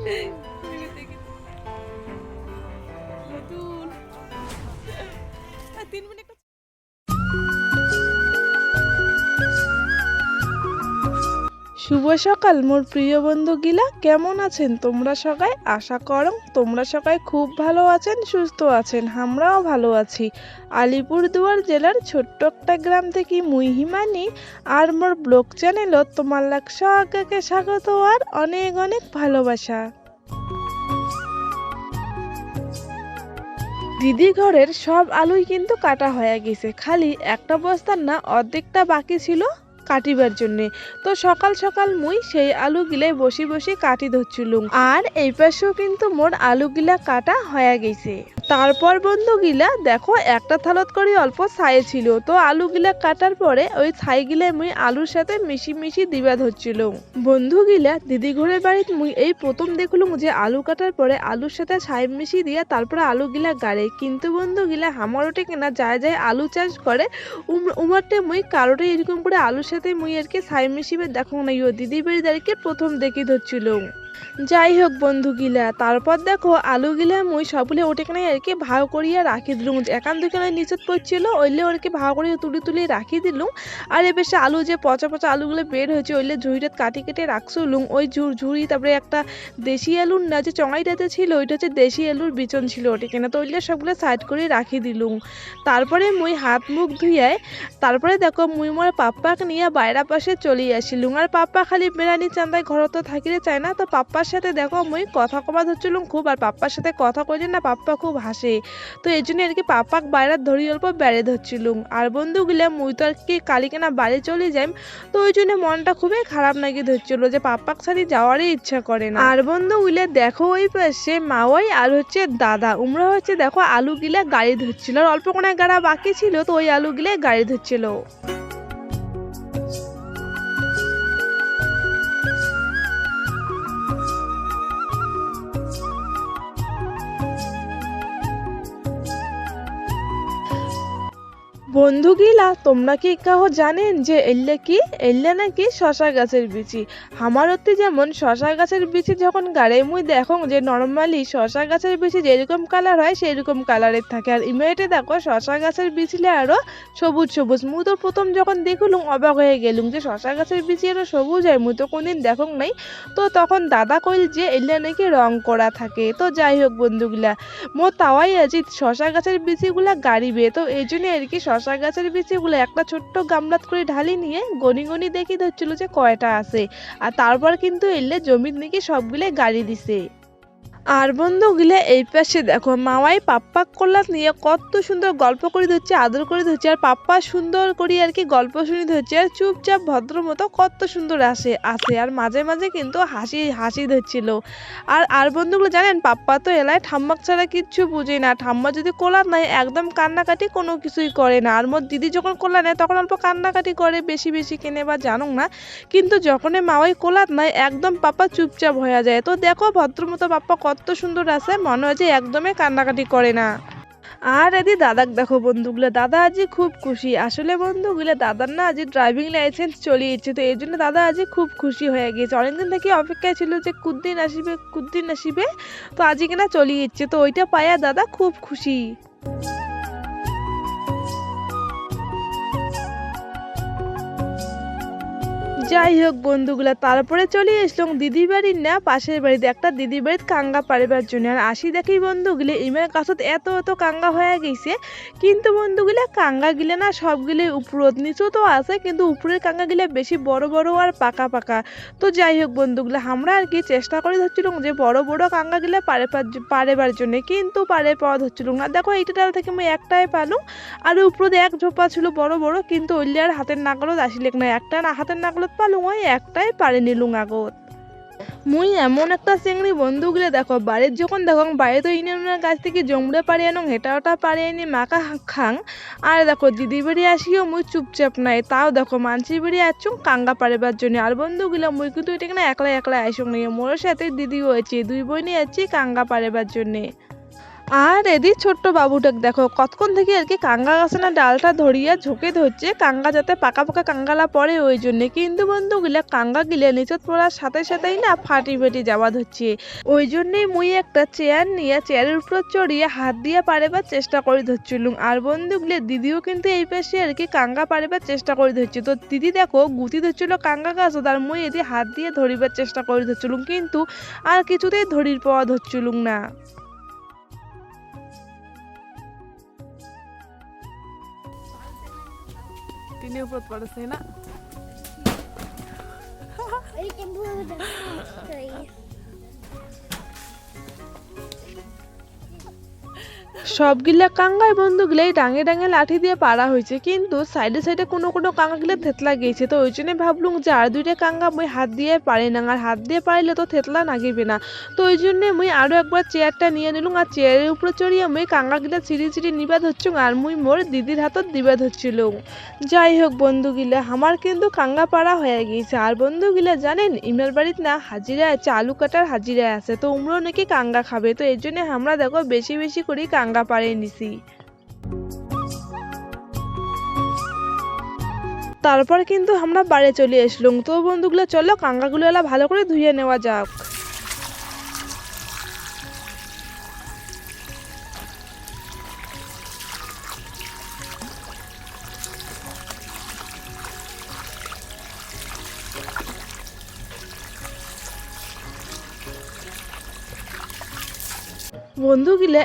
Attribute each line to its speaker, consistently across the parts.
Speaker 1: শুভ সকাল মোর প্রিয় বন্ধুগিলা, কেমন আছেন তোমরা সবাই? আশা করং তোমরা সবাই খুব ভালো আছেন, সুস্থ আছেন। আমরাও ভালো আছি। আলিপুরদুয়ার জেলার ছোট্ট একটা গ্রাম থেকে মুই হিমানি আর মোর ব্লগ চ্যানেলত তোমার লাগ সবাইকে স্বাগত আর অনেক অনেক ভালোবাসা। দিদি ঘরের সব আলুই কিন্তু কাটা হয়ে গেছে, খালি একটা বস্তার না অর্ধেকটা বাকি ছিল কাটিবার জন্যে। তো সকাল সকাল মুই সেই আলুগুলাই বসে বসে কাটি ধরছিলুম, আর এই পাশেও কিন্তু মোর আলুগুলা কাটা হয়ে গেছে। তারপর বন্ধুগিলা দেখো একটা থালত করে অল্প ছাই ছিল, তো আলুগুলা কাটার পরে ওই ছাইগুলা মুই আলুর সাথে মিশি মিশি দিবা ধরছিলুম। বন্ধুগিলা দিদি ঘরের বাড়িতে মুই এই প্রথম দেখলুম যে আলু কাটার পরে আলুর সাথে ছাই মিশি দিয়া তারপরে আলুগুলা গাড়ে। কিন্তু বন্ধুগিলা আমার ওটা কিনা যায় যায় আলু চাষ করে উমারটে মুই কারোটা এরকম করে আলুর সাথে মুই আর কি ছাই মিশিবে দেখো না দিদি বাড়ি দাঁড়িয়ে প্রথম দেখি ধরছিলুম। যাই হোক বন্ধুগিলা, তারপর দেখো আলুগিলা মুই সবগুলো ওটেখানে আর কি ভাগ করিয়া রাখি দিলুম। একান দুখানে নিচত পড়ছিল ওইলে ওর কি ভাগ করিয়া তুলি তুলি রাখি দিলুম। আর এ বেশি আলু যে পচা পচা আলুগুলো বের হয়েছে ওইলে ঝুড়িটা কাটি কেটে রাখছিলুম। ওই ঝুড়ি তারপরে একটা দেশি আলুর না যে চঙাইটাতে ছিল ওইটা হচ্ছে দেশি আলুর বিচন ছিল ওটেখানে, তো ওইলে সবগুলো সাইড করে রাখি দিলুম। তারপরে মুই হাত মুখ ধুইয়াই তারপরে দেখো মুই মোর পাপ্পাকে নিয়ে বাইরা পাশে চলে আসিলুম। আর পাপ্পা খালি বেড়ানি চান্দায় ঘর তো থাকিতে চায় না, তো পাপ্পার সাথে দেখো মুই কথা কবা ধরছিলুম খুব। আর পাপ্পার সাথে কথা কইলে না পাপ্পা খুব হাসে, তো এই জন্য আর কি পাপ্পাক বাইরে ধরি অল্প বেড়ে ধরছিলুম। আর বন্ধুগুলা মুই তো আর কি কালিকে না বাড়ি চলে যাইম, তো ওই জন্য মনটা খুবই খারাপ নাকি ধরছিল যে পাপ্পাক ছাড়ি যাওয়ারই ইচ্ছা করে না। আর বন্ধুগুলা দেখো ওই পাশে মাওয়াই আর হচ্ছে দাদা উমরা হচ্ছে দেখো আলুগুলা গাড়ি ধরছিল, আর অল্প কোনো গাড়া বাকি ছিল তো ওই আলুগুলা গাড়ি ধরছিল। বন্ধুগিলা তোমরা কি কাহো জানেন যে এল্লা নাকি শশা গাছের বিচি? আমার অতি যেমন শশা গাছের বিচি যখন গাড়ে মুই দেখো যে নর্মালি শশা গাছের বিচি যেরকম কালার হয় সেরকম কালারের থাকে, আর ইমেটে দেখো শশা গাছের বিচিলে আরো সবুজ সবুজ। মুই তো প্রথম যখন দেখলুম অবাক হয়ে গেলুম যে শশা গাছের বিচি আরো সবুজ হয়, মুই তো কোনদিন দেখো নাই। তো তখন দাদা কইল যে এল্লা নাকি রং করা থাকে। তো যাই হোক বন্ধুগুলা মো তাওয়াই আজি শশা গাছের বিচিগুলা গাড়িবে, তো এই জন্য আর কি শশা গাছের বিচিগুলো একটা ছোট্ট গামলাত করে ঢালি নিয়ে গনি গনি দেখি ধরছিল যে কয়টা আছে। আর তারপর কিন্তু এলে জমির নাকি সবগুলো গাড়ি দিছে। আর বন্ধুগুলো এই পাশে দেখো মামাই পাপ্পা কল্লাত নিয়ে কত সুন্দর গল্প করে ধরছে, আদর করে ধরছে। আর পাপ্পা সুন্দর করে আর কি গল্প শুনে ধরছে, আর চুপচাপ ভদ্র মতো কত সুন্দর আছে আর মাঝে মাঝে কিন্তু হাসি ধরছিল। আর বন্ধুগুলো জানেন পাপ্পা তো এলায় ঠাম্মাক ছাড়া কিচ্ছু বুঝে না। ঠাম্মা যদি কোলার নাই একদম কান্নাকাটি কোনো কিছুই করে না, আর মোর দিদি যখন কোলা নেয় তখন অল্প কান্নাকাটি করে, বেশি বেশি কেনে বা জানো না। কিন্তু যখন মাওয়াই কোলাত নাই একদম পাপ্পা চুপচাপ হয়ে যায়। তো দেখো ভদ্র মতো পাপ্পা কত সুন্দর আছে, মনে হয় যে একদমই কান্নাকাটি করে না। আর এদি দাদাক দেখো বন্ধুগুলো, দাদা আজি খুব খুশি। আসলে বন্ধুগুলো দাদার না আজি ড্রাইভিং লাইসেন্স চলিয়েছে, তো এই জন্য দাদা আজি খুব খুশি হয়ে গেছে। অনেকদিন থেকে অপেক্ষায় ছিল যে কুদ্দিন আসিবে, তো আজি কিনা চলিয়েছে, তো ওইটা পায়া দাদা খুব খুশি। যাই হোক বন্ধুগুলা তারপরে চলে আসলাম দিদি বাড়ির না পাশের বাড়িতে একটা দিদি বাড়িতে কাঙ্গা পারিবার জন্য। আর আসি দেখি বন্ধুগুলি ইমের কাছত এত কাঙ্গা হয়ে গেছে, কিন্তু বন্ধুগুলা কাঙ্গা গিলে না সবগুলি উপরত নিচু তো আছে, কিন্তু উপরের কাঙ্গা গিলে বেশি বড় বড় আর পাকা পাকা। তো যাই হোক বন্ধুগুলা আমরা আর কি চেষ্টা করে ধরছিলাম যে বড় বড় কাঙ্গা গিলে পারেবার জন্য, কিন্তু পাওয়া ধরছিল না। দেখো এইটা ডাল থেকে আমি একটাই পালুম, আর উপরে এক ঝোপা ছিল বড় বড়, কিন্তু ওইলে আর হাতের নাগালত আসিলেক না। একটা না হাতের নাগালত পালুম, ওই একটাই পারে নিলুম আগত। মুই এমন একটা চিংড়ি বন্ধুগুলো দেখো বাড়ির যখন দেখো বাড়িতে ইনের গাছ থেকে জমড়ে পারি আনো হেটা ওটা পারি আনি মাকা খাং। আর দেখো দিদি বাড়ি আসিও মুই চুপচাপ নাই, তাও দেখো মানসি বাড়ি আসছুম কাঙ্গা পারিবার জন্য। আর বন্ধুগুলো মুই কিন্তু এটা না একলা একলা আসুক নাই, মোর সাথে দিদি হয়েছে, দুই বোনই আছি কাঙ্গা পারিবার জন্যে। আর এদি ছোট্ট বাবুটাকে দেখো কতক্ষণ থেকে আর কি কাঙ্গা গাছে না ডালটা ধরিয়ে ঝুঁকে ধরছে কাঙ্গা যাতে পাকা পাকা কাঙ্গালা পড়ে ওই জন্য, কিন্তু বন্ধুগুলা কাঙ্গা গিলে নিচত পড়ার সাথে সাথেই না ফাটি ফেটি যাওয়া ধরছে। ওই জন্যই মুই একটা চেয়ার নিয়ে চেয়ারের উপর চড়িয়ে হাত দিয়ে পারেবার চেষ্টা করে ধরছিলুম। আর বন্ধুগুলো দিদিও কিন্তু এই পাশে আর কি কাঙ্গা পারিবার চেষ্টা করে ধরছে। তো দিদি দেখো গুতি ধরছিল কাঙ্গা গাছ, আর মুই এদি হাত দিয়ে ধরিবার চেষ্টা করে ধরছিলুম, কিন্তু আর কিছুতেই ধরির পাওয়া ধরছিলুম না। টিনের উপর পড়েছে না সবগুলা কাঙ্গায় বন্ধুগুলাই ডাঙে ডাঙে লাঠি দিয়ে পাড়া হয়েছে, কিন্তু সাইডে সাইডে কোনো কোনো কাঙ্গাগুলো থেতলা গিয়েছে। তো ওই জন্য ভাবলুম যে আর দুইটা কাঙ্গা মুই হাত দিয়ে পারি না, আর হাত দিয়ে পারলে তো থেতলা নাগিবে না। তো ওই জন্য মুই আরো একবার চেয়ারটা নিয়ে নিলুম, আর চেয়ারের উপরে চড়িয়ে মুই কাঙ্গাগুলা চিড়ি চিড়ি নিবা ধরছুম, আর মুই মোর দিদির হাতত দিবা ধরছিলুম। যাই হোক বন্ধুগুলা আমার কিন্তু কাঙ্গা পাড়া হয়ে গিয়েছে। আর বন্ধুগুলা জানেন ইমের বাড়িত না হাজিরা আছে, আলু কাটার হাজিরা আছে, তো উমরাও নাকি কাঙ্গা খাবে। তো এর জন্য আমরা দেখো বেশি বেশি করে কাঙ্গা পাড়ে নিছি। তারপর কিন্তু আমরা বাড়ি চলে আসলাম। তো বন্ধুগুলো চলো কাঙ্গাগুলো এলা ভালো করে ধুয়ে নেওয়া যাক। বন্ধুগুলা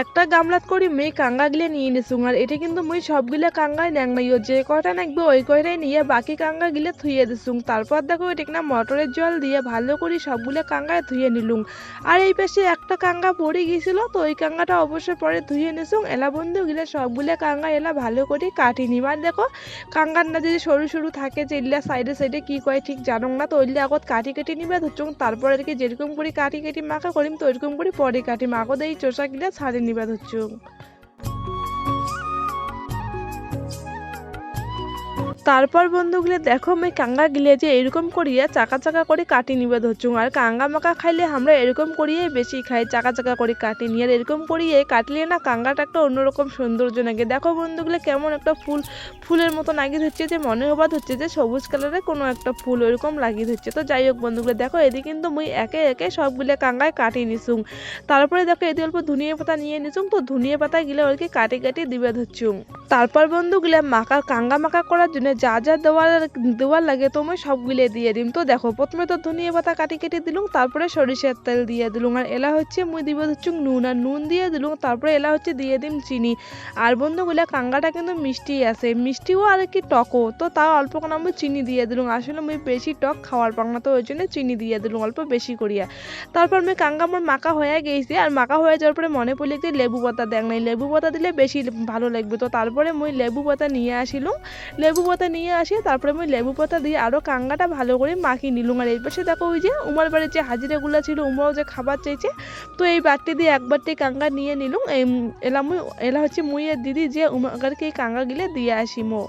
Speaker 1: একটা গামলাত করে মেয়ে কাঙ্গাগুলো নিয়ে নিছুং, আর এটা কিন্তু মুই সবগুলা কাঙ্গায় ন্যাংনাইও যে কয়টা নাকবে ওই কয়টাই নিয়ে বাকি কাঙ্গাগুলো ধুয়ে দিছুং। তারপর দেখো এটা না মটরের জল দিয়ে ভালো করে সবগুলা কাঙ্গায় ধুয়ে নিলুম। আর এই পাশে একটা কাঙ্গা পড়ে গিয়েছিল, তো ওই কাঙ্গাটা অবশ্যই পরে ধুয়ে নিছুং। এলা বন্ধুগুলা সবগুলা কাঙ্গা এলা ভালো করে কাটি নিবার দেখো কাঙ্গার না যদি সরু সরু থাকে যে এগুলা সাইডে সাইডে কি কয় ঠিক জানো না, তো ওইগুলা আগত কাটি কাটি নিবা ধরছুং। তারপর আর কি যেরকম করে কাটি কাটি মাখা করিম তো ওইরকম করে পরে কাটি মাখো এই চোষা গিলা ছাড়ে নিবা ধরছুং। তারপর বন্ধুগুলো দেখো আমি কাঙ্গা গিলে যে এরকম করিয়া চাকা চাকা করে কাটি নিবে ধরছুং। আর কাঙ্গা মাখা খাইলে আমরা এরকম করিয়ে বেশি খাই, চাকা চাকা করে কাটি নিয়ে। আর এরকম করিয়ে কাটলে না কাঙ্গাটা একটা অন্যরকম সৌন্দর্য লাগে। দেখো বন্ধুগুলো কেমন একটা ফুলের মতো লাগিয়ে ধরছে, যে মনে হবার হচ্ছে যে সবুজ কালারের কোনো একটা ফুল ওইরকম লাগিয়ে ধরছে। তো যাই হোক বন্ধুগুলো দেখো এদিকে কিন্তু মুই একে একে সবগুলো কাঙ্গায় কাটি নিছুং। তারপরে দেখো এদি অল্প ধনিয়া পাতা নিয়ে নিছুং, তো ধনিয়া পাতা গিলে ওরকে কাটি কাটি দিবে ধরছুং। তারপর বন্ধুগুলো কাঙ্গা মাখা করার জন্য যা যা দেওয়ার লাগে তো আমি সবগুলো দিয়ে দিম। তো দেখো প্রথমে তো ধনিয়া পাতা কাটি কেটে দিলুম, তারপরে সরিষার তেল দিয়ে দিলুম, আর এলা হচ্ছে মুই দিব হচ্ছুং নুন, আর নুন দিয়ে দিলুম। তারপরে এলা হচ্ছে দিয়ে দিম চিনি। আর বন্ধুগুলা কাঙ্গাটা কিন্তু মিষ্টি আছে, মিষ্টিও আর কি টকও, তো তাও অল্প করে আমি চিনি দিয়ে দিলুম। আসলে আমি বেশি টক খাওয়ার পাং না, তো ওই জন্য চিনি দিয়ে দিলুম অল্প বেশি করিয়া। তারপর আমি কাঙ্গা আমার মাখা হয়ে গেছে, আর মাখা হয়ে যাওয়ার পরে মনে পড়লে যে লেবু পাতা দেখ নাই, লেবু পাতা দিলে বেশি ভালো লাগবে। তো তারপরে মুই লেবু পাতা নিয়ে আসিলুম, লেবু পাতা নিয়ে আসি তারপরে আমি লেবু পাতা দিয়ে আরো কাঙ্গাটা ভালো করে মাখিয়ে নিলুম। আর এই পাশে দেখো ওই যে উমার বাড়ির যে হাজিরাগুলো ছিল উমাও যে খাবার চাইছে, তো এই বাটি দিয়ে এক বাটি কাঙ্গা নিয়ে নিলুম। এলা হচ্ছে মুই আর দিদি যে উমাকে এই কাঙ্গা গিলে দিয়ে আসিমো।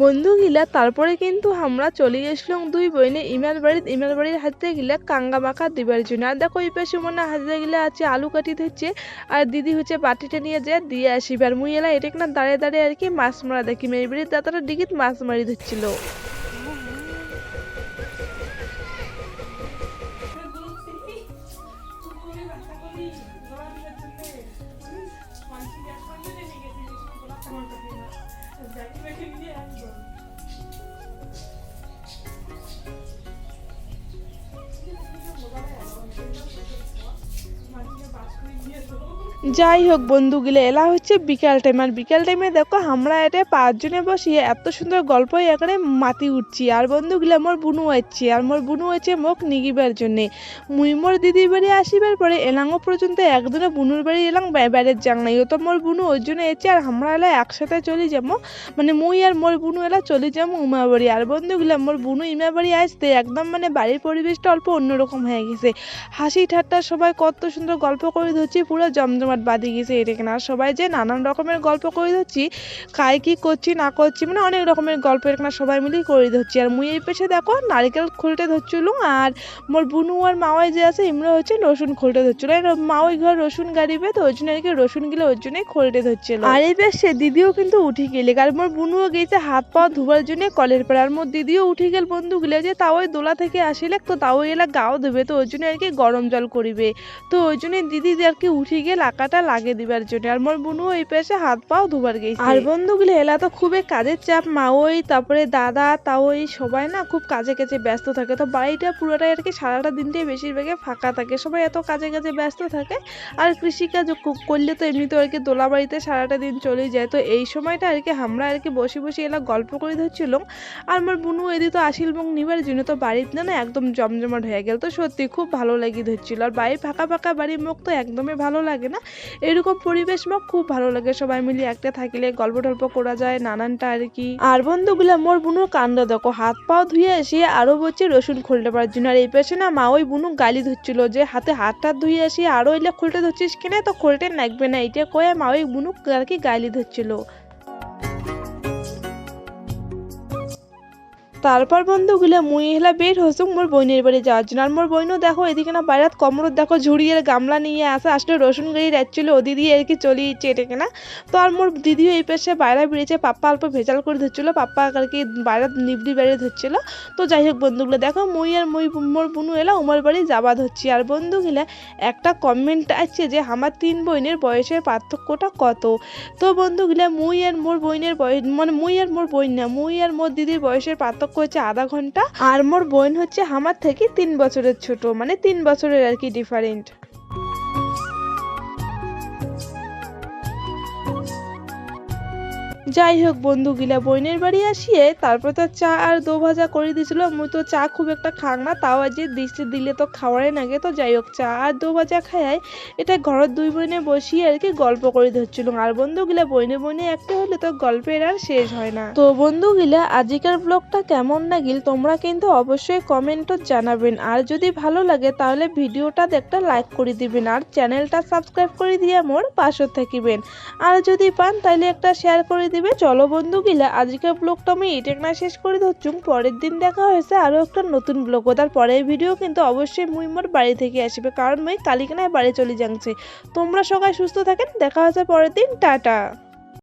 Speaker 1: বন্ধুগুলা তারপরে কিন্তু আমরা চলে গেছিলাম দুই বোনে ইমার বাড়ির হাতে গিলা কাঙ্গা মাখা দিবার জন্য। আর দেখো এই পাশে মনে হাতে গিলা আছে আলু কাটি ধরছে, আর দিদি হচ্ছে বাটিটা নিয়ে যায় দিয়ে আসিবে। আর মুই এলা এটা না দাঁড়িয়ে দাঁড়িয়ে আর কি মাছ মারা দেখি, মেয়ের বাড়ির দাদারা ডিগিত মাছ মারি ধরছিল। যাই হোক বন্ধুগুলো এলা হচ্ছে বিকাল টাইম, আর বিকাল টাইমে দেখো আমরা এটা 5 জনে বসিয়ে এত সুন্দর গল্প এখানে মাতি উঠছি। আর বন্ধুগুলো মোর বুনু আসছে, আর মোর বুনু হচ্ছে মোক নিগিবার জন্যে। মুই মোর দিদির বাড়ি আসিবার পরে এলাঙ্গো পর্যন্ত একদিনে বুনুর বাড়ি এলাম বাইরের যাং নাই, ও তো মোর বুনু ওই জন্য এসছে। আর আমরা এলা একসাথে চলে যাবো, মানে মুই আর মোর বুনু এলা চলে যাবো উমা বাড়ি। আর বন্ধুগুলো মোর বুনু ইমা বাড়ি আসতে একদম মানে বাড়ির পরিবেশটা অল্প অন্যরকম হয়ে গেছে। হাসি ঠাট্টা সবাই কত সুন্দর গল্প করে ধরছি, পুরো জমজমাট বাঁধি গেছে এটা কিনা। আর সবাই যে নানান রকমের গল্প করে ধরছি, কাই কি করছি না করছি, মানে অনেক রকমের গল্প এখানে সবাই মিলেই করে ধরছি। আর মুই এই পেশে দেখো নারিকেল খুলতে ধরছিলুম, আর মোর বুনু আর মাওয়াই যে আছে ইমরা হচ্ছে রসুন খুলতে ধরছিল। আর মাওয়াই ঘর রসুন গাড়িবে, তো ওই জন্য আর কি রসুন গিলে ওর জন্যই খুলতে ধরছিল। আর এই পেশে দিদিও কিন্তু উঠি গেলে, আর মোর বুনুও গেছে হাত পা ধোবার জন্য কলের পাড়ে। আর মোর দিদিও উঠি গেল বন্ধু গিলে যে তাও ওই দোলা থেকে আসিলে, তো তাও এলা গাও দেবে, তো ওই জন্য আর কি গরম জল করিবে, তো ওই জন্য দিদি আর কি উঠি গেল আকাটা লাগে দিবার জন্য। আর মোর বুনুও এই পেশে হাত পাও ধোবার গেছে। আর বন্ধুগুলো এলা তো খুবই কাজের চাপ, মাওই তারপরে দাদা তাও এই সবাই না খুব কাজে কাজে ব্যস্ত থাকে, তো বাড়িটা পুরোটাই আর কি সারাটা দিনটাই বেশিরভাগে ফাঁকা থাকে, সবাই এত কাজে কাজে ব্যস্ত থাকে। আর কৃষিকাজ করলে তো এমনিতে আর কি দোলা বাড়িতে সারাটা দিন চলে যায়, তো এই সময়টা আর কি আমরা আর কি বসে বসে এলা গল্প করে ধরছিল। আর আমার বুনু এদি তো আসিল মুখ নিবার জন্য, তো বাড়িতে না একদম জমজমাট হয়ে গেল, তো সত্যি খুব ভালো লাগি ধরছিল। আর বাড়ি ফাঁকা ফাঁকা বাড়ির মুখ তো একদমই ভালো লাগে না, এরকম পরিবেশ মুখ খুব ভালো লাগে, সবাই মিলে একটা থাকলে গল্প টল্প করা যায় নানানটা আর কি। আর বন্ধুগুলা মোর বুনুর কাণ্ড দেখো, হাত পাও ধুয়ে এসে আরো বলছে রসুন খুলতে পারার জন্য। আর এই পাশে না মা ওই বুনু গালি ধরছিল যে হাতে হাত ধুয়ে আসি আরো এলে খুলতে ধরছিস কিনা, তো খুলতে লাগবে না এটা কয়ে মা ওই বুনু আর কি গালি ধরছিল। তারপর বন্ধুগুলো মুই হেলা বের হসুক মোর বোনের বাড়ি যাওয়ার জন্য। আর মোর বোনও দেখো এদিকে না বাইরাত কমরত দেখো ঝুড়িয়ে গামলা নিয়ে আসলে রসুন গাড়ি যাচ্ছিল, ও দিদি আর কি চলিয়েছে এটাকে না। তো আর মোর দিদিও এই পাশে বাইরে বেরিয়েছে, পাপ্পা অল্প ভেজাল করে ধরছিল, পাপ্পা আর কি বাইরাত নিবড়ি বেড়ে ধরছিল। তো যাই হোক বন্ধুগুলো দেখো মুই আর মোর বুনু এলা উমার বাড়ি যাবা ধরছি। আর বন্ধুগুলা একটা কমেন্ট আছে যে আমার 3 বোনের বয়সের পার্থক্যটা কত। তো বন্ধুগুলা মুই আর মোর বোনের বয়স, মানে মুই আর মোর বোন না, মুই আর মোর দিদির বয়সের পার্থক্য হচ্ছে আধা ঘন্টা। আর মোর বোন হচ্ছে আমার থেকে 3 বছরের ছোট, মানে 3 বছরের আর কি ডিফারেন্ট। যাই হোক বন্ধুগুলা বোনের বাড়ি আসিয়ে তারপর তো চা আর দো ভাজা করে দিয়েছিল, মুই তো চা খুব একটা খাং না, তাও আজ দিলে তো খাওয়ারে নাগে। তো যাই হোক চা আর দো ভাজা খাই এটা ঘরের 2 বোনে বসিয়ে আর কি গল্প করে ধরছিল। আর বন্ধুগুলা বইনে বইনে একটা হলে তো গল্পের আর শেষ হয় না। তো বন্ধুগুলা আজকের ব্লগটা কেমন লাগিল তোমরা কিন্তু অবশ্যই কমেন্টে জানাবেন, আর যদি ভালো লাগে তাহলে ভিডিওটা একটা লাইক করে দিবেন, আর চ্যানেলটা সাবস্ক্রাইব করে দিয়ে মোর পাশে থাকিবেন, আর যদি পান তাহলে একটা শেয়ার করে দিবেন। চলো বন্ধুগুলা আজকের ব্লগটা আমি এটা শেষ করে ধরছুম, পরের দিন দেখা হয়েছে আরো একটা নতুন ব্লগ, তার পরের ভিডিও কিন্তু অবশ্যই মুই মোর বাড়ি থেকে আসবে, কারণ মুই কালিকানায় বাড়ি চলে যাচ্ছি। তোমরা সবাই সুস্থ থাকেন, দেখা হচ্ছে পরের দিন, টাটা।